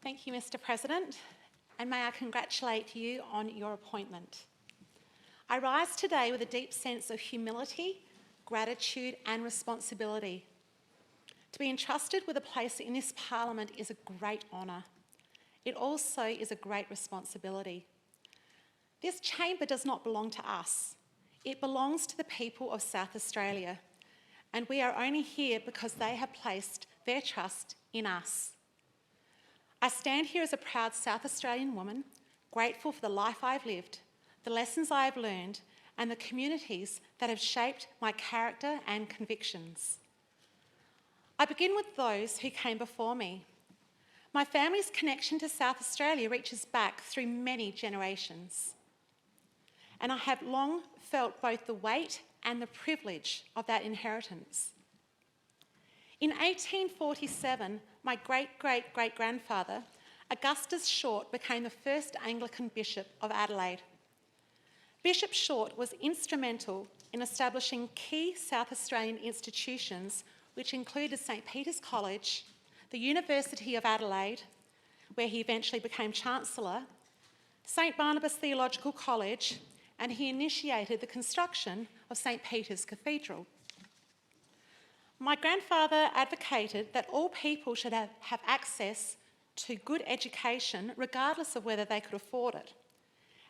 Thank you, Mr. President, and may I congratulate you on your appointment. I rise today with a deep sense of humility, gratitude and responsibility. To be entrusted with a place in this Parliament is a great honour. It also is a great responsibility. This chamber does not belong to us. It belongs to the people of South Australia, and we are only here because they have placed their trust in us. I stand here as a proud South Australian woman, grateful for the life I've lived, the lessons I have learned, and the communities that have shaped my character and convictions. I begin with those who came before me. My family's connection to South Australia reaches back through many generations, and I have long felt both the weight and the privilege of that inheritance. In 1847, my great-great-great-grandfather, Augustus Short, became the first Anglican Bishop of Adelaide. Bishop Short was instrumental in establishing key South Australian institutions, which included St Peter's College, the University of Adelaide, where he eventually became Chancellor, St Barnabas Theological College, and he initiated the construction of St Peter's Cathedral. My grandfather advocated that all people should have access to good education regardless of whether they could afford it.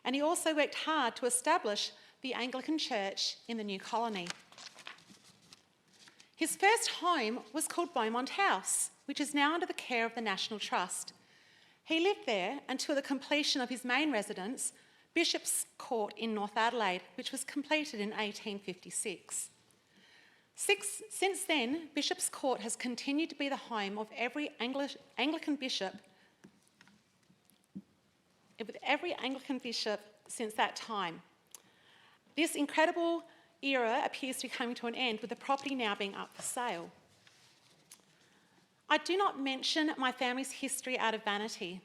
And he also worked hard to establish the Anglican Church in the new colony. His first home was called Beaumont House, which is now under the care of the National Trust. He lived there until the completion of his main residence, Bishop's Court in North Adelaide, which was completed in 1856. Since then, Bishop's Court has continued to be the home of every Anglican bishop, since that time. This incredible era appears to be coming to an end, with the property now being up for sale. I do not mention my family's history out of vanity.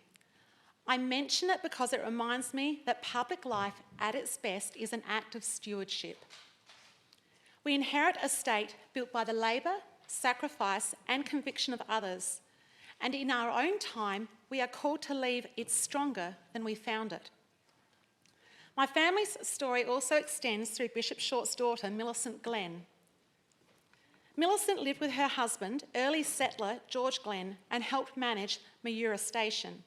I mention it because it reminds me that public life at its best is an act of stewardship. We inherit a state built by the labour, sacrifice and conviction of others, and in our own time we are called to leave it stronger than we found it. My family's story also extends through Bishop Short's daughter, Millicent Glenn. Millicent lived with her husband, early settler George Glenn, and helped manage Mayura Station.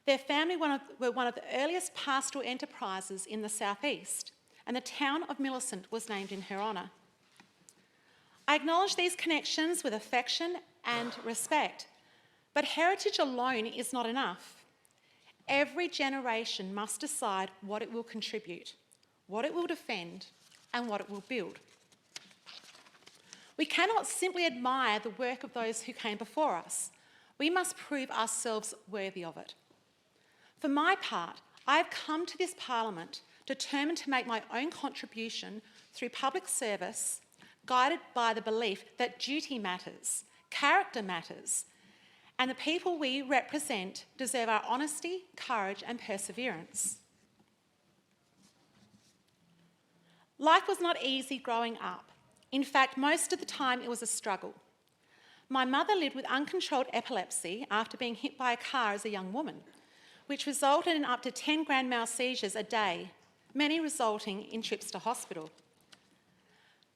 Their family were one of the earliest pastoral enterprises in the southeast, and the town of Millicent was named in her honour. I acknowledge these connections with affection and respect, but heritage alone is not enough. Every generation must decide what it will contribute, what it will defend, and what it will build. We cannot simply admire the work of those who came before us. We must prove ourselves worthy of it. For my part, I have come to this Parliament determined to make my own contribution through public service, guided by the belief that duty matters, character matters, and the people we represent deserve our honesty, courage and perseverance. Life was not easy growing up. In fact, most of the time it was a struggle. My mother lived with uncontrolled epilepsy after being hit by a car as a young woman, which resulted in up to 10 grand mal seizures a day, many resulting in trips to hospital.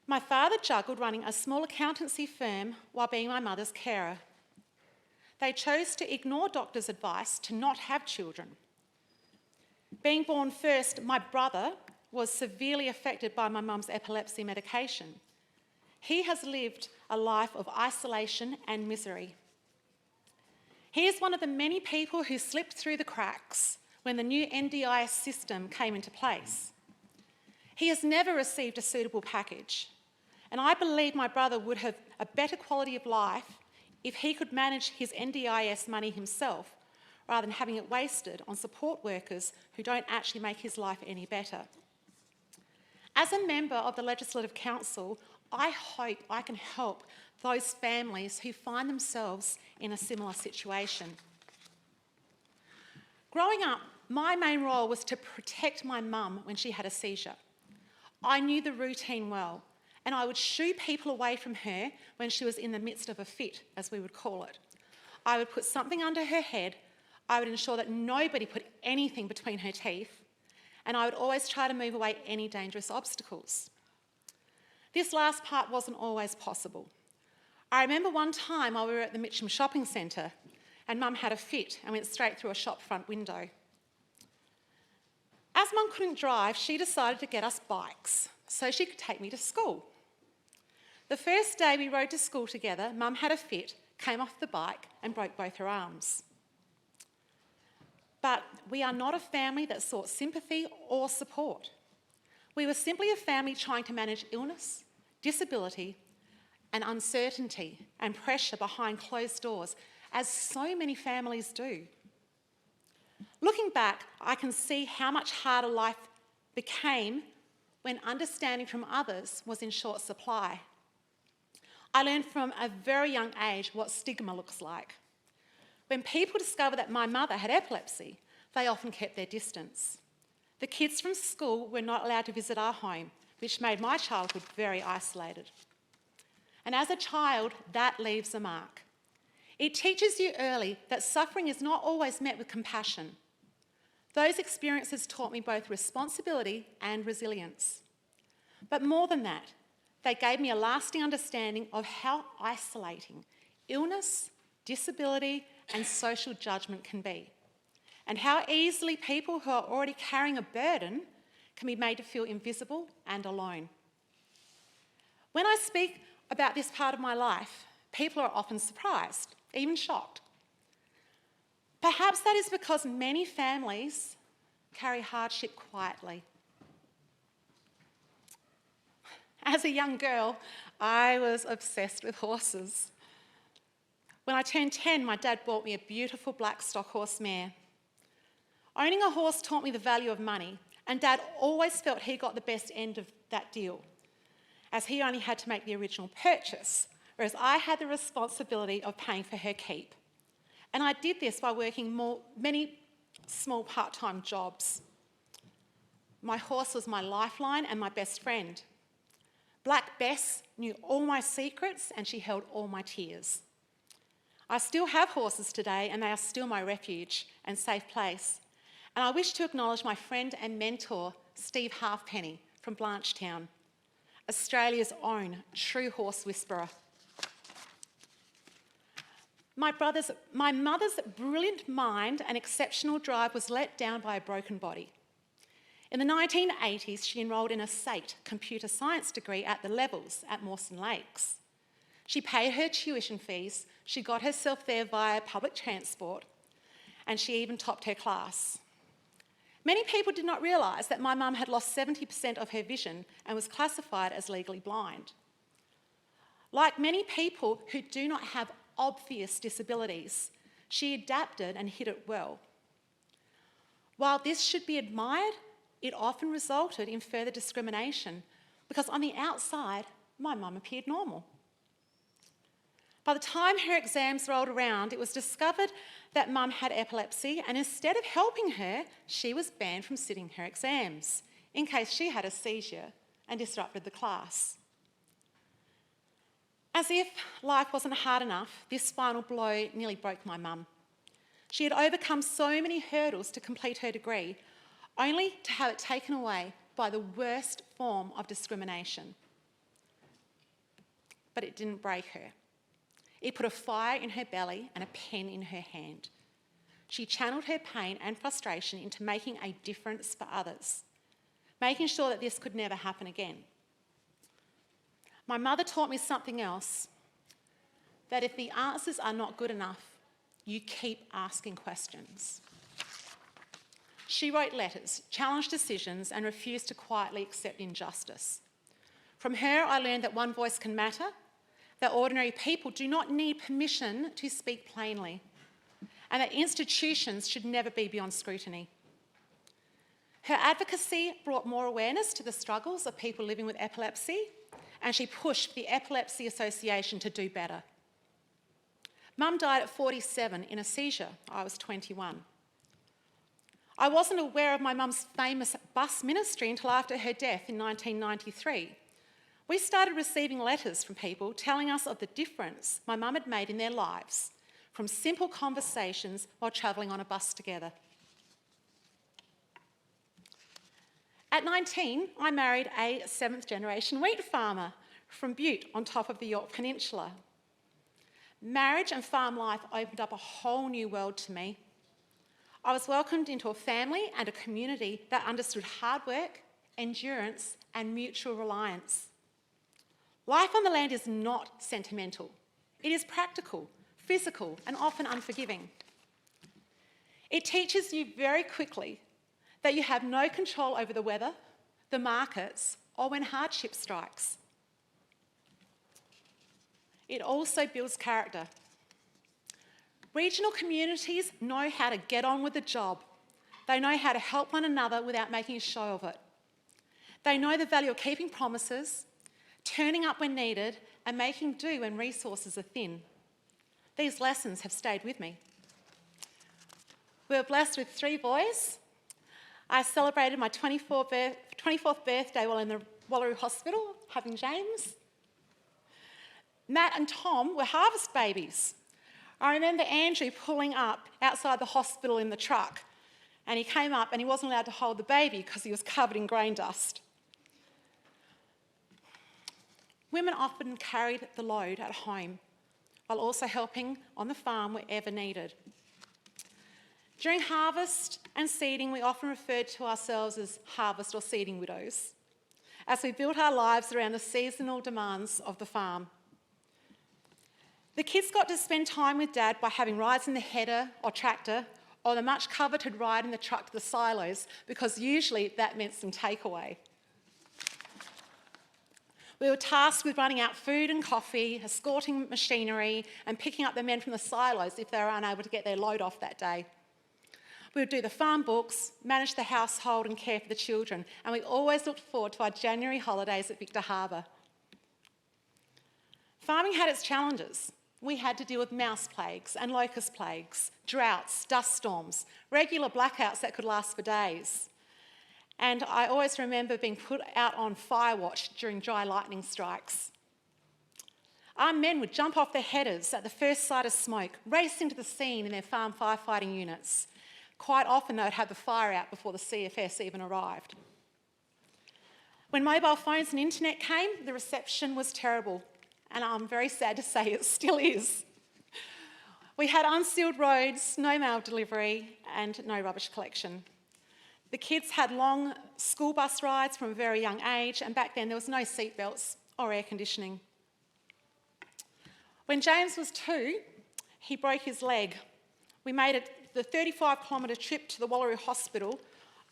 My father juggled running a small accountancy firm while being my mother's carer. They chose to ignore doctors' advice to not have children. Being born first, my brother was severely affected by my mum's epilepsy medication. He has lived a life of isolation and misery. He is one of the many people who slipped through the cracks when the new NDIS system came into place. He has never received a suitable package, and I believe my brother would have a better quality of life if he could manage his NDIS money himself, rather than having it wasted on support workers who don't actually make his life any better. As a member of the Legislative Council, I hope I can help those families who find themselves in a similar situation. Growing up, my main role was to protect my mum when she had a seizure. I knew the routine well, and I would shoo people away from her when she was in the midst of a fit, as we would call it. I would put something under her head, I would ensure that nobody put anything between her teeth, and I would always try to move away any dangerous obstacles. This last part wasn't always possible. I remember one time while we were at the Mitcham shopping centre and Mum had a fit and went straight through a shop front window. As Mum couldn't drive, she decided to get us bikes so she could take me to school. The first day we rode to school together, Mum had a fit, came off the bike and broke both her arms. But we are not a family that sought sympathy or support. We were simply a family trying to manage illness, disability, and uncertainty and pressure behind closed doors, as so many families do. Looking back, I can see how much harder life became when understanding from others was in short supply. I learned from a very young age what stigma looks like. When people discovered that my mother had epilepsy, they often kept their distance. The kids from school were not allowed to visit our home, which made my childhood very isolated. And as a child, that leaves a mark. It teaches you early that suffering is not always met with compassion. Those experiences taught me both responsibility and resilience. But more than that, they gave me a lasting understanding of how isolating illness, disability, and social judgment can be, and how easily people who are already carrying a burden can be made to feel invisible and alone. When I speak about this part of my life, people are often surprised, even shocked. Perhaps that is because many families carry hardship quietly. As a young girl, I was obsessed with horses. When I turned 10, my dad bought me a beautiful black stock horse mare. Owning a horse taught me the value of money, and Dad always felt he got the best end of that deal, as he only had to make the original purchase, whereas I had the responsibility of paying for her keep. And I did this by working many small part-time jobs. My horse was my lifeline and my best friend. Black Bess knew all my secrets and she held all my tears. I still have horses today and they are still my refuge and safe place. And I wish to acknowledge my friend and mentor, Steve Halfpenny from Blanchetown, Australia's own true horse whisperer. My mother's brilliant mind and exceptional drive was let down by a broken body. In the 1980s, she enrolled in a SATE computer science degree at the Levels at Mawson Lakes. She paid her tuition fees, she got herself there via public transport, and she even topped her class. Many people did not realise that my mum had lost 70% of her vision and was classified as legally blind. Like many people who do not have obvious disabilities, she adapted and hid it well. While this should be admired, it often resulted in further discrimination because on the outside, my mum appeared normal. By the time her exams rolled around, it was discovered that mum had epilepsy, and instead of helping her, she was banned from sitting her exams in case she had a seizure and disrupted the class. As if life wasn't hard enough, this final blow nearly broke my mum. She had overcome so many hurdles to complete her degree, only to have it taken away by the worst form of discrimination. But it didn't break her. It put a fire in her belly and a pen in her hand. She channeled her pain and frustration into making a difference for others, making sure that this could never happen again. My mother taught me something else, that if the answers are not good enough, you keep asking questions. She wrote letters, challenged decisions, and refused to quietly accept injustice. From her, I learned that one voice can matter, that ordinary people do not need permission to speak plainly, and that institutions should never be beyond scrutiny. Her advocacy brought more awareness to the struggles of people living with epilepsy, and she pushed the Epilepsy Association to do better. Mum died at 47 in a seizure. I was 21. I wasn't aware of my mum's famous bus ministry until after her death in 1993. We started receiving letters from people telling us of the difference my mum had made in their lives, from simple conversations while travelling on a bus together. At 19, I married a 7th generation wheat farmer from Butte on top of the York Peninsula. Marriage and farm life opened up a whole new world to me. I was welcomed into a family and a community that understood hard work, endurance, and mutual reliance. Life on the land is not sentimental. It is practical, physical, and often unforgiving. It teaches you very quickly that you have no control over the weather, the markets, or when hardship strikes. It also builds character. Regional communities know how to get on with the job. They know how to help one another without making a show of it. They know the value of keeping promises, turning up when needed, and making do when resources are thin. These lessons have stayed with me. We were blessed with 3 boys. I celebrated my 24th birthday while in the Wallaroo Hospital, having James. Matt and Tom were harvest babies. I remember Andrew pulling up outside the hospital in the truck, and he came up and he wasn't allowed to hold the baby because he was covered in grain dust. Women often carried the load at home while also helping on the farm wherever needed. During harvest and seeding, we often referred to ourselves as harvest or seeding widows, as we built our lives around the seasonal demands of the farm. The kids got to spend time with Dad by having rides in the header or tractor, or the much coveted ride in the truck to the silos, because usually that meant some takeaway. We were tasked with running out food and coffee, escorting machinery, and picking up the men from the silos if they were unable to get their load off that day. We would do the farm books, manage the household and care for the children, and we always looked forward to our January holidays at Victor Harbour. Farming had its challenges. We had to deal with mouse plagues and locust plagues, droughts, dust storms, regular blackouts that could last for days. And I always remember being put out on fire watch during dry lightning strikes. Our men would jump off their headers at the first sight of smoke, race into the scene in their farm firefighting units. Quite often they would have the fire out before the CFS even arrived. When mobile phones and internet came, the reception was terrible, and I'm very sad to say it still is. We had unsealed roads, no mail delivery, and no rubbish collection. The kids had long school bus rides from a very young age, and back then there was no seatbelts or air conditioning. When James was 2, he broke his leg. We made it the 35-kilometre trip to the Wallaroo Hospital,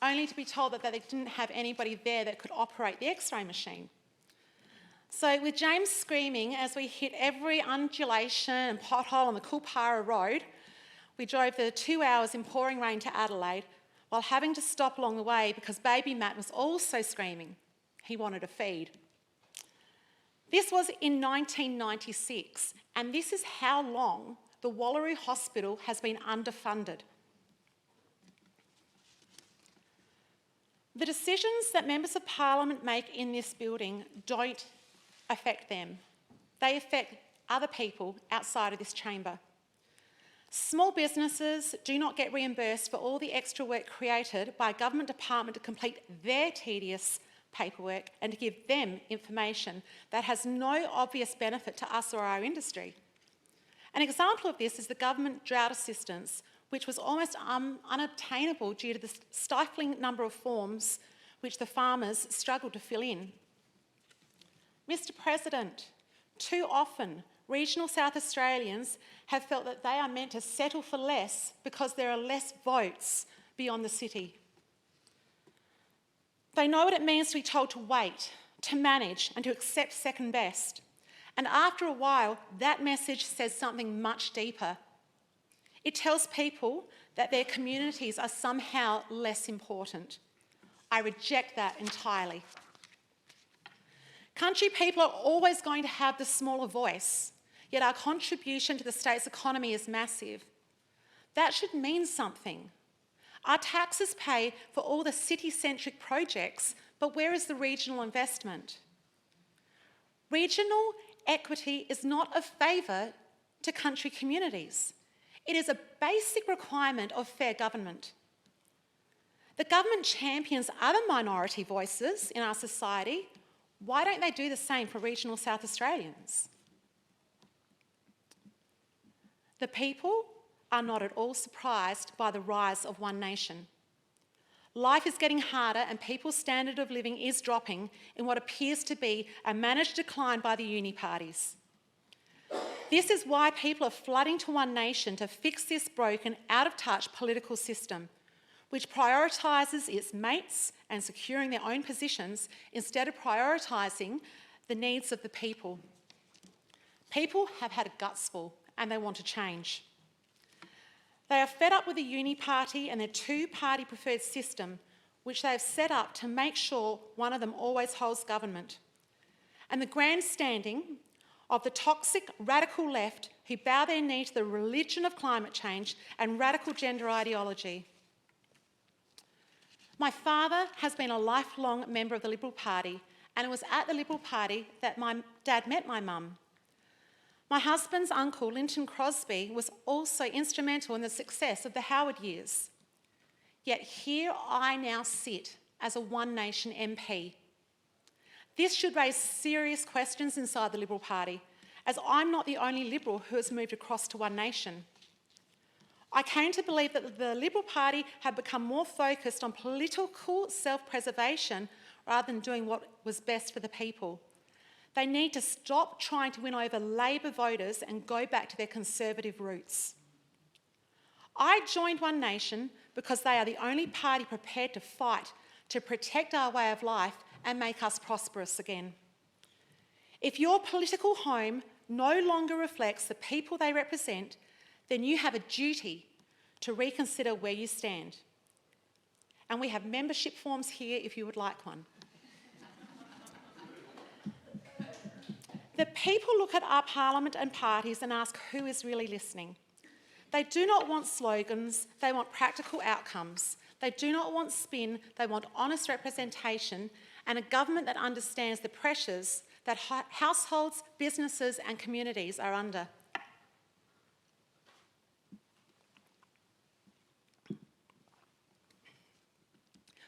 only to be told that they didn't have anybody there that could operate the X-ray machine. So with James screaming as we hit every undulation and pothole on the Kulpara Road, we drove the 2 hours in pouring rain to Adelaide while having to stop along the way because baby Matt was also screaming. He wanted a feed. This was in 1996, and this is how long the Wallaroo Hospital has been underfunded. The decisions that members of Parliament make in this building don't affect them. They affect other people outside of this chamber. Small businesses do not get reimbursed for all the extra work created by a government department to complete their tedious paperwork and to give them information that has no obvious benefit to us or our industry. An example of this is the government drought assistance, which was almost unobtainable due to the stifling number of forms which the farmers struggled to fill in. Mr. President, too often regional South Australians have felt that they are meant to settle for less because there are less votes beyond the city. They know what it means to be told to wait, to manage, and to accept second best. And after a while, that message says something much deeper. It tells people that their communities are somehow less important. I reject that entirely. Country people are always going to have the smaller voice, yet our contribution to the state's economy is massive. That should mean something. Our taxes pay for all the city-centric projects, but where is the regional investment? Regional equity is not a favour to country communities. It is a basic requirement of fair government. The government champions other minority voices in our society. Why don't they do the same for regional South Australians? The people are not at all surprised by the rise of One Nation. Life is getting harder and people's standard of living is dropping in what appears to be a managed decline by the uni parties. This is why people are flooding to One Nation to fix this broken, out-of-touch political system, which prioritises its mates and securing their own positions instead of prioritising the needs of the people. People have had a gutsful and they want to change. They are fed up with the uni party and their two-party preferred system, which they have set up to make sure one of them always holds government, and the grandstanding of the toxic radical left who bow their knee to the religion of climate change and radical gender ideology. My father has been a lifelong member of the Liberal Party, and it was at the Liberal Party that my dad met my mum. My husband's uncle, Linton Crosby, was also instrumental in the success of the Howard years. Yet here I now sit as a One Nation MP. This should raise serious questions inside the Liberal Party, as I'm not the only Liberal who has moved across to One Nation. I came to believe that the Liberal Party had become more focused on political self-preservation rather than doing what was best for the people. They need to stop trying to win over Labor voters and go back to their Conservative roots. I joined One Nation because they are the only party prepared to fight to protect our way of life and make us prosperous again. If your political home no longer reflects the people they represent, then you have a duty to reconsider where you stand. And we have membership forms here if you would like one. The people look at our parliament and parties and ask who is really listening. They do not want slogans, they want practical outcomes. They do not want spin, they want honest representation and a government that understands the pressures that households, businesses and communities are under.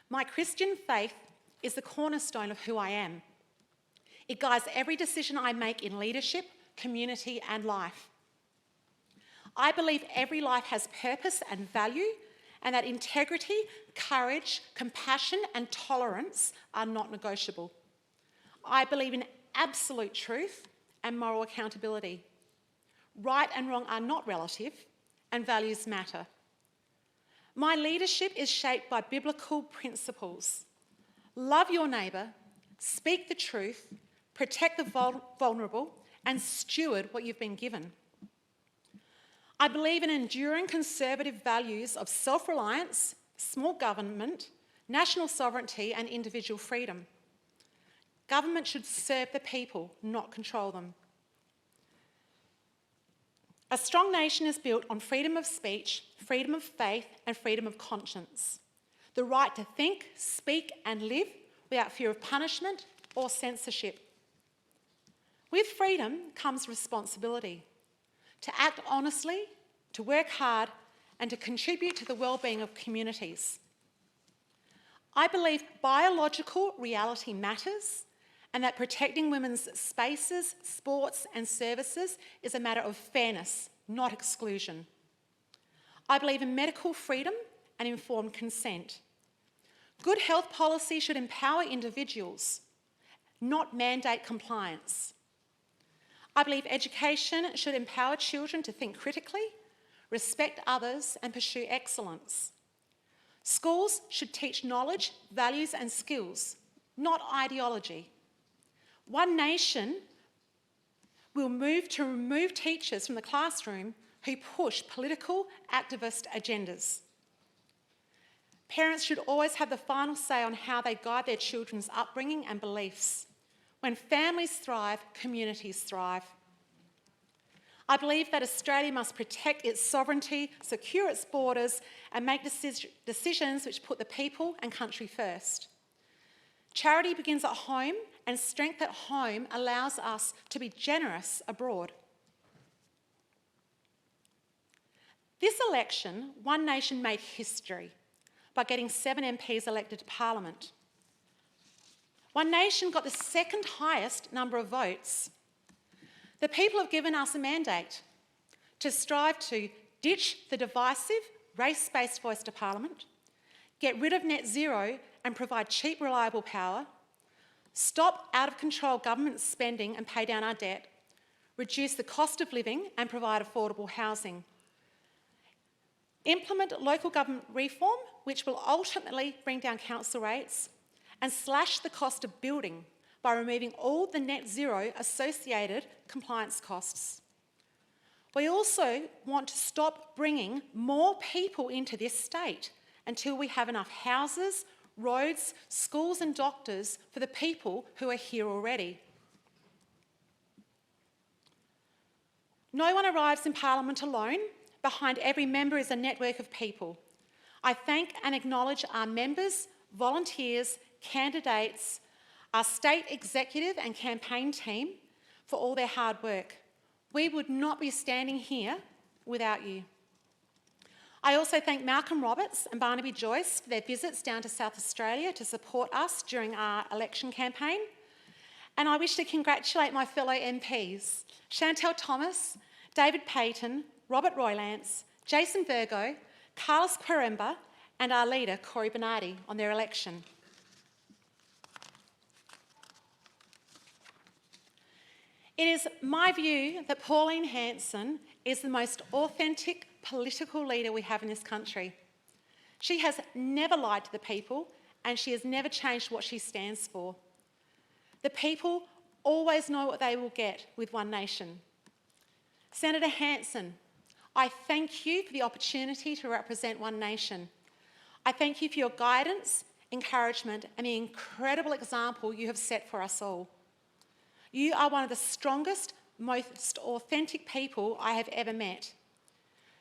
My Christian faith is the cornerstone of who I am. It guides every decision I make in leadership, community and life. I believe every life has purpose and value, and that integrity, courage, compassion and tolerance are not negotiable. I believe in absolute truth and moral accountability. Right and wrong are not relative, and values matter. My leadership is shaped by biblical principles. Love your neighbour, speak the truth, protect the vulnerable, and steward what you've been given. I believe in enduring conservative values of self-reliance, small government, national sovereignty, and individual freedom. Government should serve the people, not control them. A strong nation is built on freedom of speech, freedom of faith, and freedom of conscience. The right to think, speak, and live without fear of punishment or censorship. With freedom comes responsibility to act honestly, to work hard, and to contribute to the well-being of communities. I believe biological reality matters and that protecting women's spaces, sports, and services is a matter of fairness, not exclusion. I believe in medical freedom and informed consent. Good health policy should empower individuals, not mandate compliance. I believe education should empower children to think critically, respect others, and pursue excellence. Schools should teach knowledge, values, and skills, not ideology. One Nation will move to remove teachers from the classroom who push political activist agendas. Parents should always have the final say on how they guide their children's upbringing and beliefs. When families thrive, communities thrive. I believe that Australia must protect its sovereignty, secure its borders, and make decisions which put the people and country first. Charity begins at home, and strength at home allows us to be generous abroad. This election, One Nation made history by getting 7 MPs elected to Parliament. One Nation got the second highest number of votes. The people have given us a mandate to strive to ditch the divisive, race-based voice to Parliament, get rid of net zero and provide cheap, reliable power, stop out-of-control government spending and pay down our debt, reduce the cost of living and provide affordable housing, implement local government reform, which will ultimately bring down council rates, and slash the cost of building by removing all the net zero associated compliance costs. We also want to stop bringing more people into this state until we have enough houses, roads, schools and doctors for the people who are here already. No one arrives in Parliament alone. Behind every member is a network of people. I thank and acknowledge our members, volunteers, candidates, our state executive and campaign team for all their hard work. We would not be standing here without you. I also thank Malcolm Roberts and Barnaby Joyce for their visits down to South Australia to support us during our election campaign. And I wish to congratulate my fellow MPs, Chantel Thomas, David Payton, Robert Roylance, Jason Virgo, Carlos Quiremba, and our leader, Cory Bernardi, on their election. It is my view that Pauline Hanson is the most authentic political leader we have in this country. She has never lied to the people and she has never changed what she stands for. The people always know what they will get with One Nation. Senator Hanson, I thank you for the opportunity to represent One Nation. I thank you for your guidance, encouragement and the incredible example you have set for us all. You are one of the strongest, most authentic people I have ever met.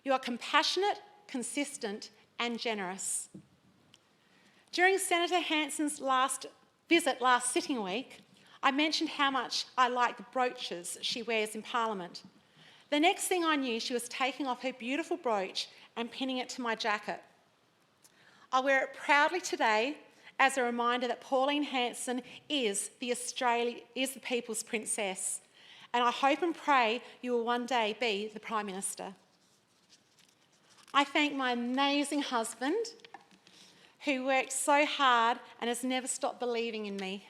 You are compassionate, consistent and generous. During Senator Hanson's last visit last sitting week, I mentioned how much I like the brooches she wears in Parliament. The next thing I knew, she was taking off her beautiful brooch and pinning it to my jacket. I wear it proudly today as a reminder that Pauline Hanson is the people's princess. And I hope and pray you will one day be the Prime Minister. I thank my amazing husband who worked so hard and has never stopped believing in me.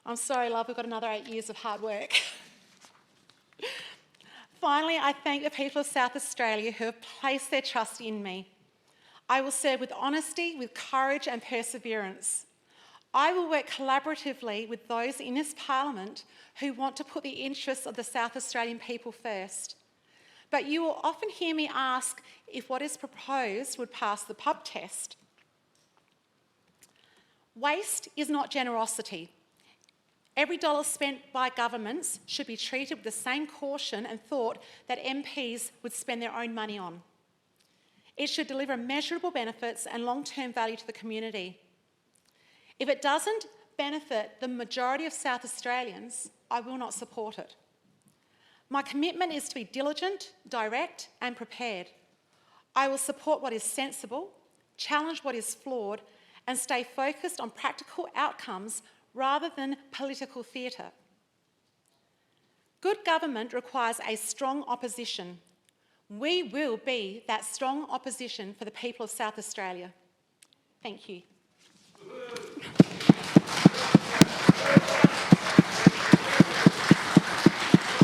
I'm sorry, love, we've got another 8 years of hard work. Finally, I thank the people of South Australia who have placed their trust in me. I will serve with honesty, with courage and perseverance. I will work collaboratively with those in this Parliament who want to put the interests of the South Australian people first. But you will often hear me ask if what is proposed would pass the pub test. Waste is not generosity. Every dollar spent by governments should be treated with the same caution and thought that MPs would spend their own money on. It should deliver measurable benefits and long-term value to the community. If it doesn't benefit the majority of South Australians, I will not support it. My commitment is to be diligent, direct and prepared. I will support what is sensible, challenge what is flawed and stay focused on practical outcomes rather than political theatre. Good government requires a strong opposition. We will be that strong opposition for the people of South Australia. Thank you.